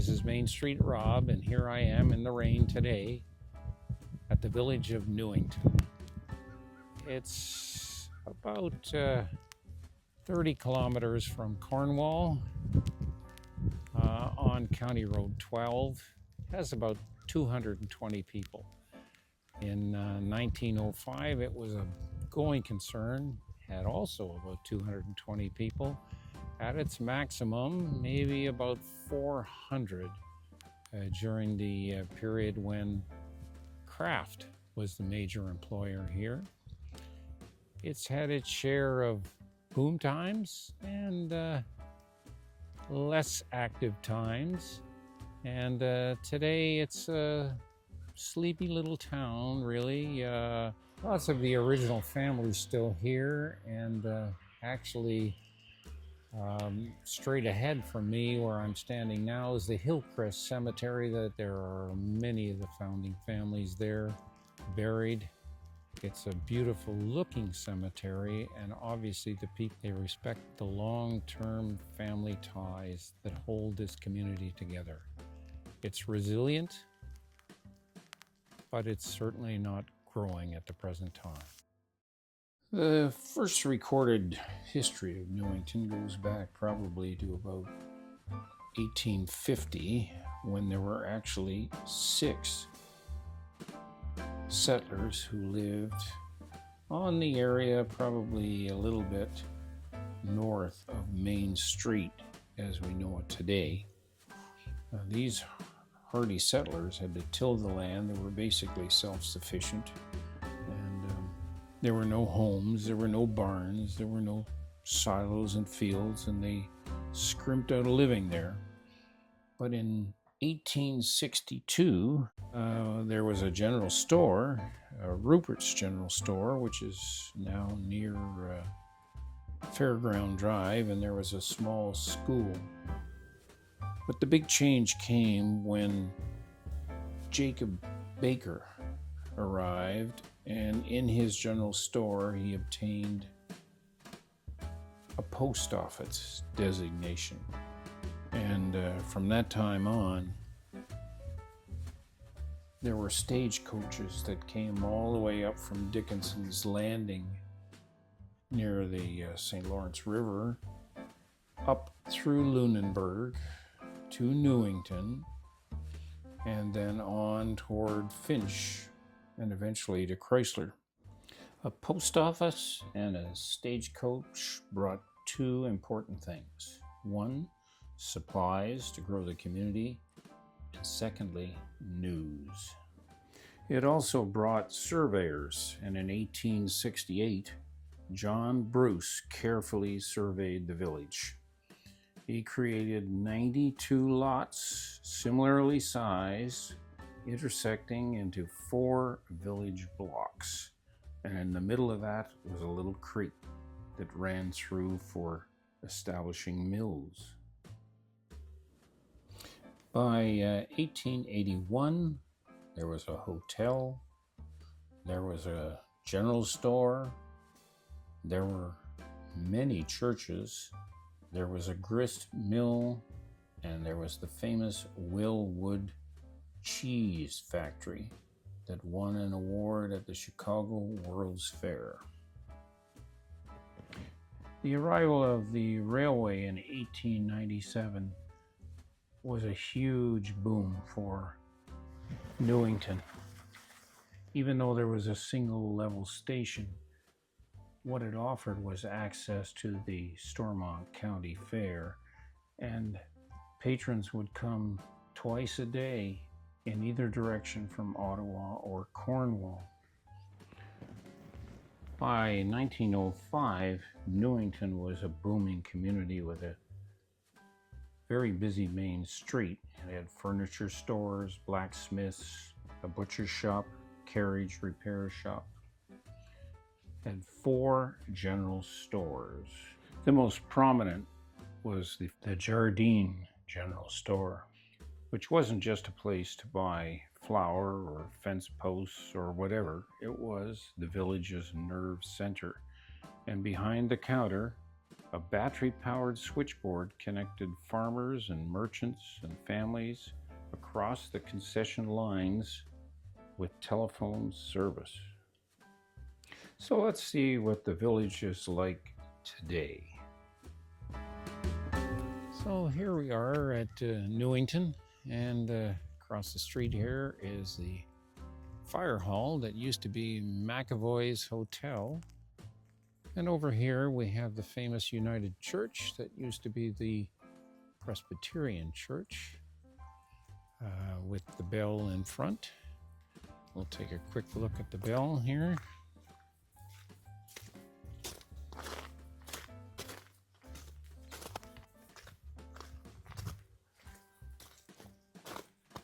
This is Main Street Rob, and here I am in the rain today at the village of Newington. It's about 30 kilometers from Cornwall on County Road 12. It has about 220 people. In 1905, it was a going concern, had also about 220 people. At its maximum, maybe about 400 during the period when Kraft was the major employer here. It's had its share of boom times and less active times. And today it's a sleepy little town, really. Lots of the original families still here, and actually straight ahead from me where I'm standing now is the Hillcrest Cemetery. That there are many of the founding families there buried. It's a beautiful looking cemetery, and obviously the people, they respect the long-term family ties that hold this community together. It's resilient, but it's certainly not growing at the present time. The first recorded history of Newington goes back probably to about 1850, when there were actually 6 settlers who lived on the area, probably a little bit north of Main Street as we know it today. These hardy settlers had to till the land. They were basically self-sufficient. There were no homes, there were no barns, there were no silos and fields, and they scrimped out a living there. But in 1862, there was a general store, Rupert's General Store, which is now near Fairground Drive, and there was a small school. But the big change came when Jacob Baker arrived, and in his general store he obtained a post office designation. And from that time on, there were stagecoaches that came all the way up from Dickinson's Landing near the St. Lawrence River, up through Lunenburg to Newington, and then on toward Finch, and eventually to Chrysler. A post office and a stagecoach brought 2 important things. 1, supplies to grow the community, and secondly, news. It also brought surveyors, and in 1868, John Bruce carefully surveyed the village. He created 92 lots, similarly sized, intersecting into 4 village blocks. And in the middle of that was a little creek that ran through for establishing mills. By 1881, there was a hotel, there was a general store, there were many churches, there was a grist mill, and there was the famous Willwood cheese factory that won an award at the Chicago World's Fair. The arrival of the railway in 1897 was a huge boom for Newington. Even though there was a single level station, what it offered was access to the Stormont County Fair, and patrons would come twice a day in either direction from Ottawa or Cornwall. By 1905, Newington was a booming community with a very busy main street. It had furniture stores, blacksmiths, a butcher shop, carriage repair shop. It had 4 general stores. The most prominent was the Geraldine General Store, which wasn't just a place to buy flour or fence posts or whatever. It was the village's nerve center. And behind the counter A battery-powered switchboard connected farmers and merchants and families across the concession lines with telephone service. So let's see what the village is like today. So here we are at Newington, and across the street here is the fire hall that used to be McAvoy's Hotel. And over here we have the famous United Church that used to be the Presbyterian Church with the bell in front. We'll take a quick look at the bell here.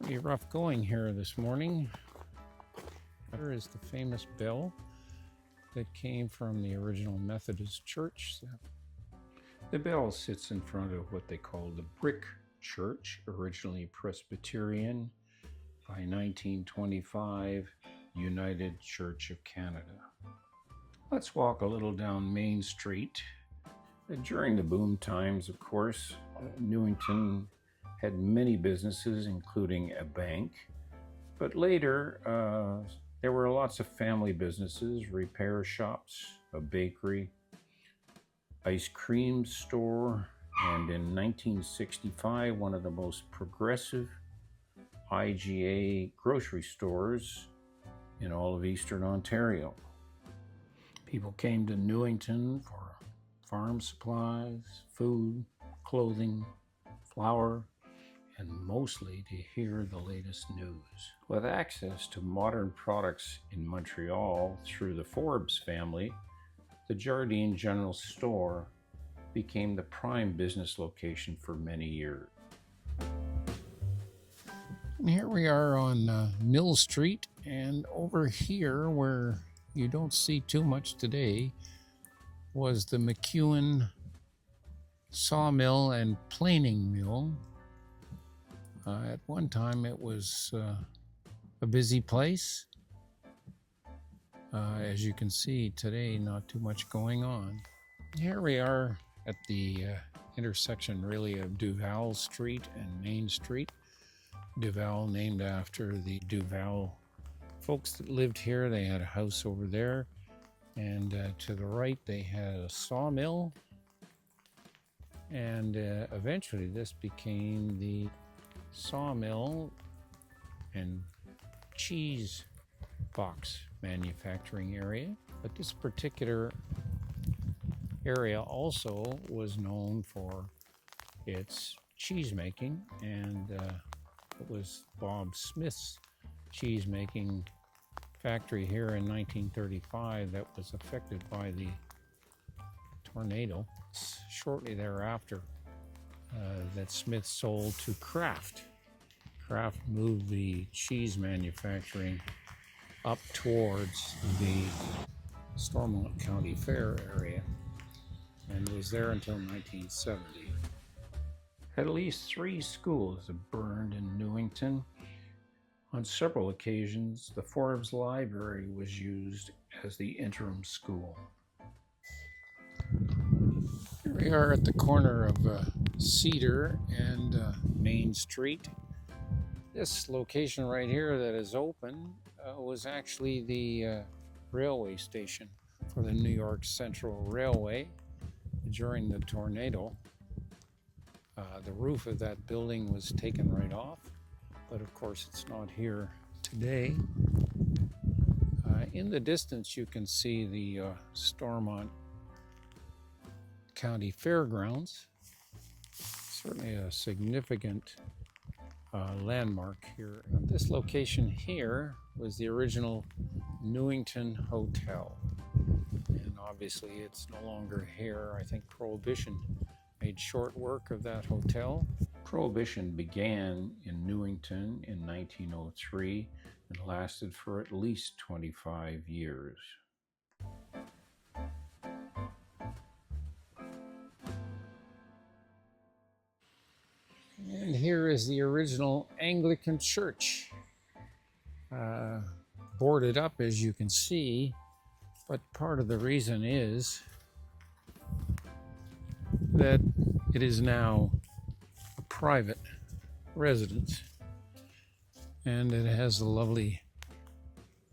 Pretty rough going here this morning. There is the famous bell that came from the original Methodist church. The bell sits in front of what they call the brick church, originally Presbyterian, by 1925 United Church of Canada. Let's walk a little down Main Street. During the boom times, of course, Newington had many businesses, including a bank, but later there were lots of family businesses, repair shops, a bakery, ice cream store, and in 1965, one of the most progressive IGA grocery stores in all of Eastern Ontario. People came to Newington for farm supplies, food, clothing, flour, and mostly to hear the latest news. With access to modern products in Montreal through the Forbes family, the Geraldine General Store became the prime business location for many years. And here we are on Mill Street, and over here, where you don't see too much today, was the McEwen Sawmill and Planing Mill. At one time it was a busy place. As you can see today, not too much going on. Here we are at the intersection really of Duvall Street and Main Street. Duvall named after the Duvall folks that lived here. They had a house over there, and to the right they had a sawmill, and eventually this became the sawmill and cheese box manufacturing area. But this particular area also was known for its cheese making, and it was Bob Smith's cheese making factory here in 1935 that was affected by the tornado. Shortly thereafter, that Smith sold to Kraft. Kraft moved the cheese manufacturing up towards the Stormont County Fair area and was there until 1970. At least 3 schools have burned in Newington. On several occasions, the Forbes Library was used as the interim school. Here we are at the corner of Cedar and Main Street. This location right here that is open was actually the railway station for the New York Central Railway during the tornado. The roof of that building was taken right off, but of course it's not here today. In the distance you can see the Stormont County Fairgrounds. Certainly a significant landmark here. This location here was the original Newington Hotel, and obviously it's no longer here. I think Prohibition made short work of that hotel. Prohibition began in Newington in 1903 and lasted for at least 25 years. And here is the original Anglican church, boarded up as you can see, but part of the reason is that it is now a private residence, and it has a lovely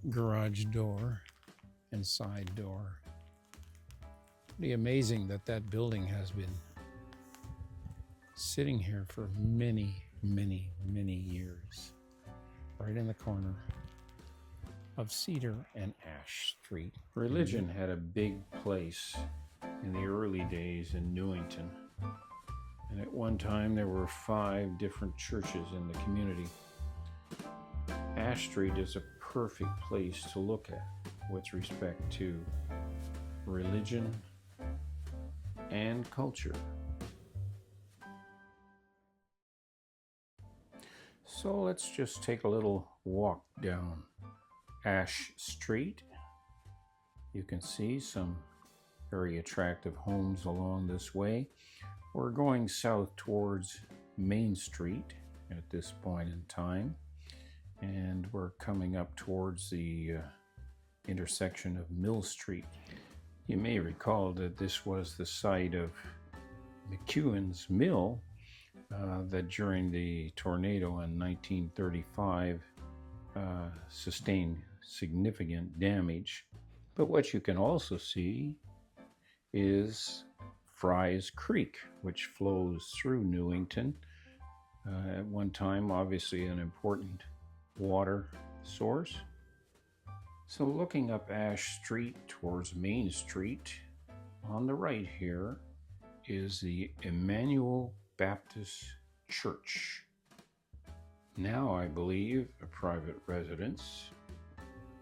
garage door and side door. Pretty amazing that that building has been sitting here for many, many, many years, right in the corner of Cedar and Ash Street. Religion had a big place in the early days in Newington, and at one time there were 5 different churches in the community. Ash Street is a perfect place to look at with respect to religion and culture. So let's just take a little walk down Ash Street. You can see some very attractive homes along this way. We're going south towards Main Street at this point in time, and we're coming up towards the intersection of Mill Street. You may recall that this was the site of McEwen's Mill, that during the tornado in 1935 sustained significant damage. But what you can also see is Fry's Creek, which flows through Newington. At one time, obviously an important water source. So looking up Ash Street towards Main Street, on the right here is the Emmanuel Baptist Church. Now, I believe, a private residence.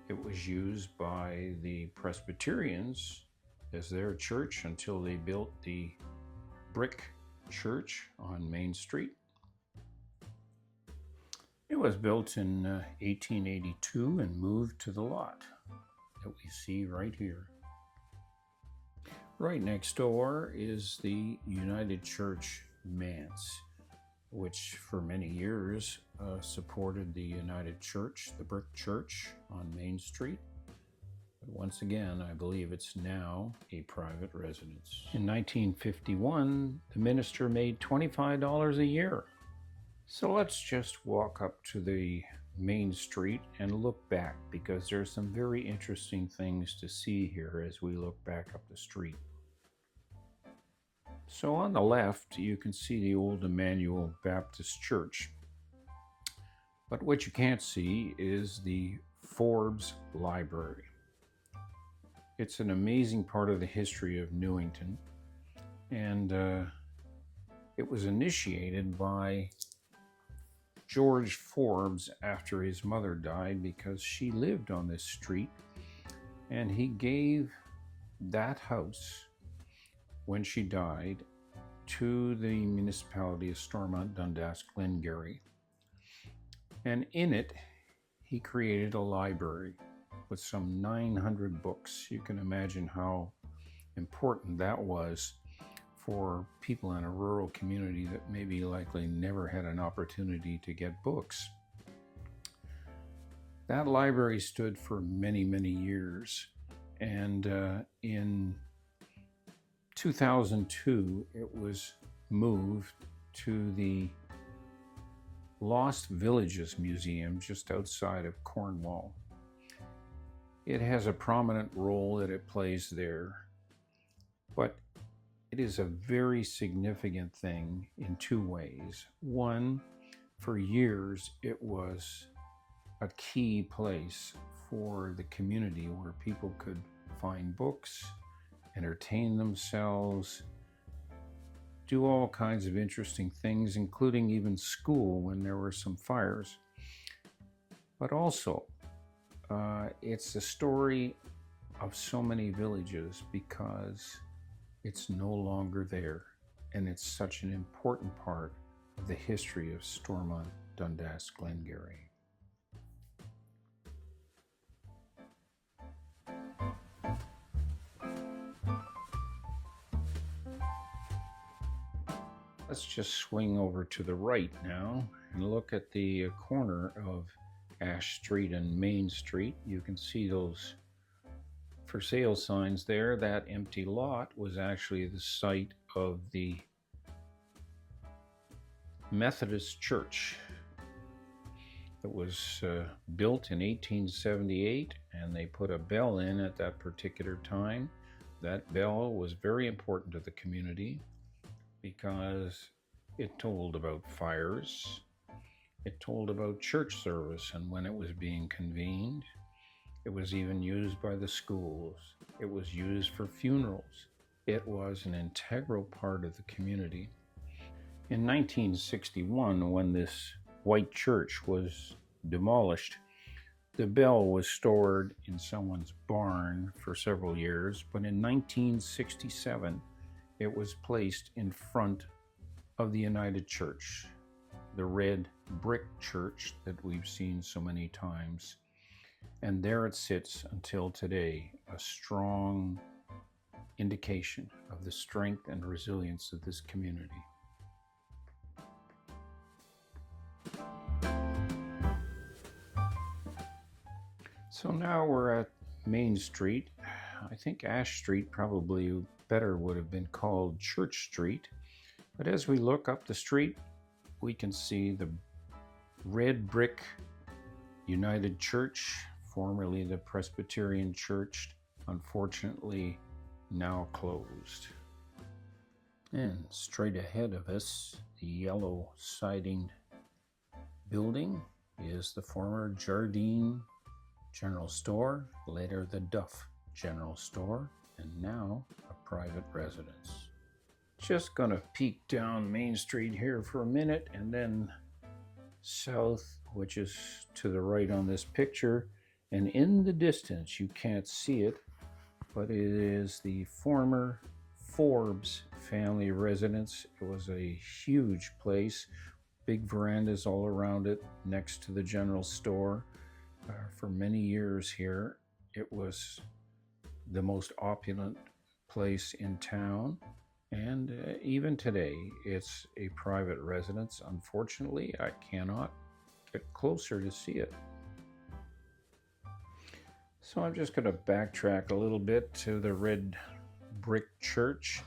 It was used by the Presbyterians as their church until they built the brick church on Main Street. It was built in 1882 and moved to the lot that we see right here. Right next door is the United Church Manse, which for many years supported the United Church, the brick church on Main Street. But once again, I believe it's now a private residence. In 1951, the minister made $25 a year. So let's just walk up to the Main Street and look back, because there's some very interesting things to see here as we look back up the street. So on the left, you can see the old Emmanuel Baptist Church. But what you can't see is the Forbes Libray. It's an amazing part of the history of Newington, and it was initiated by George Forbes after his mother died, because she lived on this street, and he gave that house when she died to the municipality of Stormont, Dundas, Glengarry. And in it, he created a library with some 900 books. You can imagine how important that was for people in a rural community that maybe likely never had an opportunity to get books. That library stood for many, many years, and in 2002, it was moved to the Lost Villages Museum just outside of Cornwall. It has a prominent role that it plays there, but it is a very significant thing in 2 ways. One, for years, it was a key place for the community where people could find books, entertain themselves, do all kinds of interesting things, including even school when there were some fires. But also, it's the story of so many villages, because it's no longer there, and it's such an important part of the history of Stormont, Dundas, Glengarry. Let's just swing over to the right now and look at the corner of Ash Street and Main Street. You can see those for sale signs there. That empty lot was actually the site of the Methodist Church. It was built in 1878, and they put a bell in at that particular time. That bell was very important to the community because it told about fires, it told about church service and when it was being convened. It was even used by the schools. It was used for funerals. It was an integral part of the community. In 1961, when this white church was demolished, the bell was stored in someone's barn for several years, but in 1967, it was placed in front of the United Church, the red brick church that we've seen so many times. And there it sits until today, a strong indication of the strength and resilience of this community. So now we're at Main Street. I think Ash Street probably better would have been called Church Street. But as we look up the street, we can see the red brick United Church, formerly the Presbyterian Church, unfortunately now closed. And straight ahead of us, the yellow siding building is the former Geraldine General Store, later the Duff General Store, and now a private residence. Just gonna peek down Main Street here for a minute and then south, which is to the right on this picture, and in the distance, you can't see it, but it is the former Forbes family residence. It was a huge place, big verandas all around it, next to the general store. For many years here, it was the most opulent place in town, and even today, it's a private residence. Unfortunately, I cannot get closer to see it. So I'm just going to backtrack a little bit to the red brick church,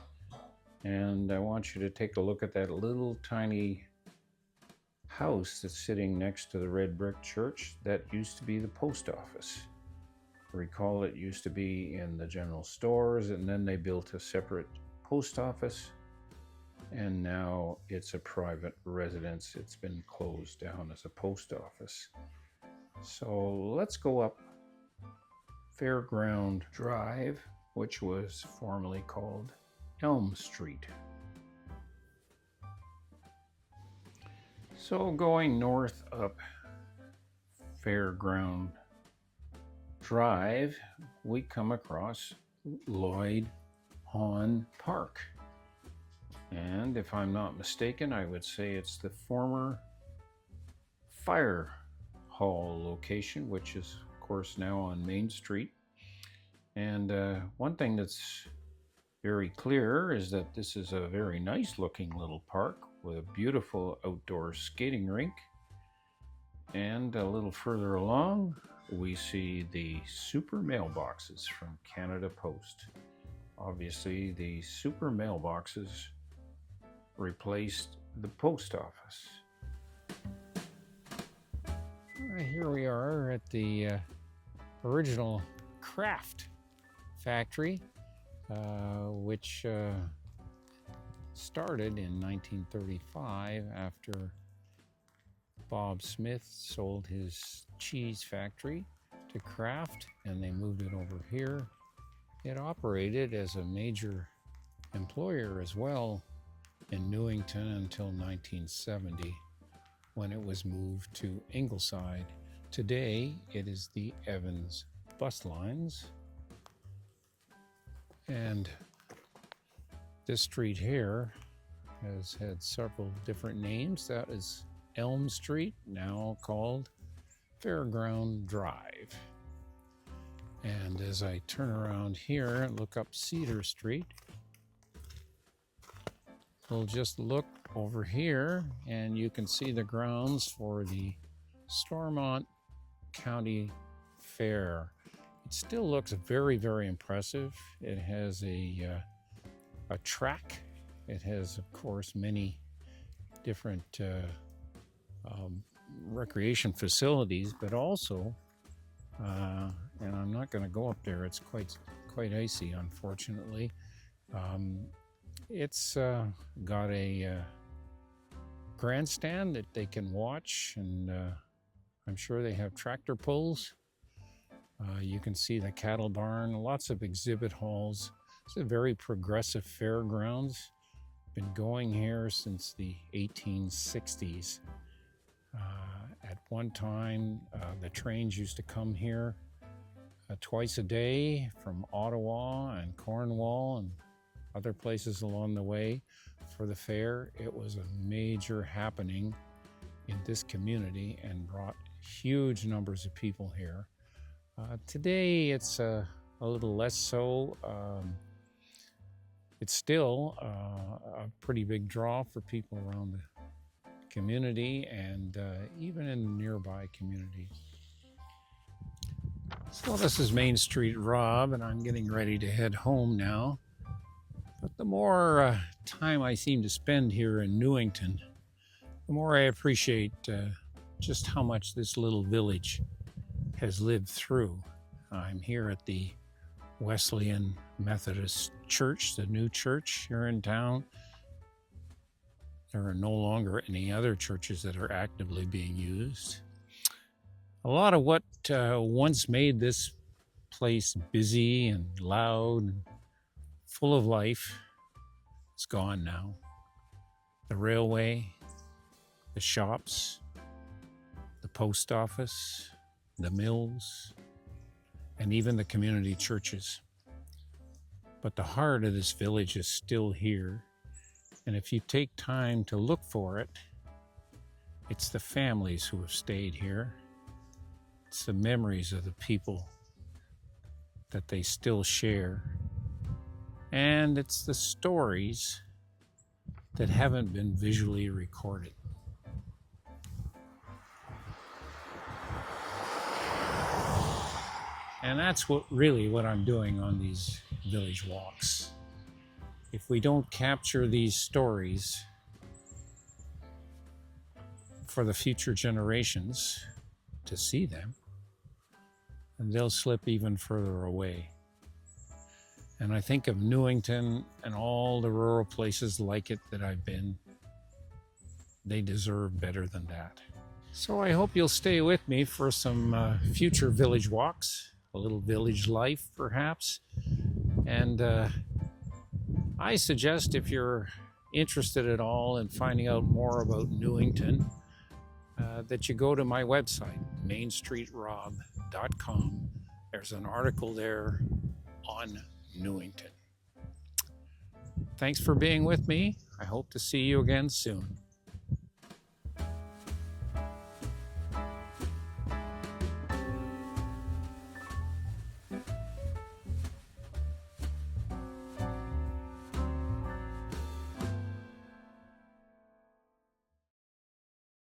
and I want you to take a look at that little tiny house that's sitting next to the red brick church. That used to be the post office. Recall, it used to be in the general stores, and then they built a separate post office, and now it's a private residence. It's been closed down as a post office. So let's go up Fairground Drive, which was formerly called Elm Street. So going north up Fairground Drive, we come across Lloyd Hahn Park. And if I'm not mistaken, I would say it's the former fire hall location, which is, of course, now on Main Street. And one thing that's very clear is that this is a very nice looking little park with a beautiful outdoor skating rink. And a little further along, we see the super mailboxes from Canada Post. Obviously, the super mailboxes replaced the post office. Here we are at the original craft factory, which started in 1935 after Bob Smith sold his cheese factory to Kraft, and they moved it over here. It operated as a major employer as well in Newington until 1970, when it was moved to Ingleside. Today, it is the Evans bus lines. And this street here has had several different names. That is Elm Street, now called Fairground Drive. And as I turn around here and look up Cedar Street, we'll just look over here and you can see the grounds for the Stormont County Fair. still looks very, very impressive. It has a track. It has, of course, many different recreation facilities, but also, and I'm not going to go up there. It's quite icy, unfortunately. It's got a grandstand that they can watch, and I'm sure they have tractor pulls. You can see the cattle barn, lots of exhibit halls. It's a very progressive fairgrounds. Been going here since the 1860s. At one time, the trains used to come here twice a day from Ottawa and Cornwall and other places along the way for the fair. It was a major happening in this community and brought huge numbers of people here. Today, it's a little less so. It's still a pretty big draw for people around the community and even in nearby communities. So this is Main Street Rob, and I'm getting ready to head home now. But the more time I seem to spend here in Newington, the more I appreciate just how much this little village has lived through. I'm here at the Wesleyan Methodist Church, the new church here in town. There are no longer any other churches that are actively being used. A lot of what once made this place busy and loud and full of life is gone now. The railway, the shops, the post office, the mills, and even the community churches. But the heart of this village is still here. And if you take time to look for it, it's the families who have stayed here. It's the memories of the people that they still share. And it's the stories that haven't been visually recorded. And that's what I'm doing on these village walks. If we don't capture these stories for the future generations to see them, then they'll slip even further away. And I think of Newington and all the rural places like it that I've been. They deserve better than that. So I hope you'll stay with me for some future village walks, a little village life perhaps. And I suggest, if you're interested at all in finding out more about Newington, that you go to my website, MainstreetRob.com. There's an article there on Newington. Thanks for being with me. I hope to see you again soon.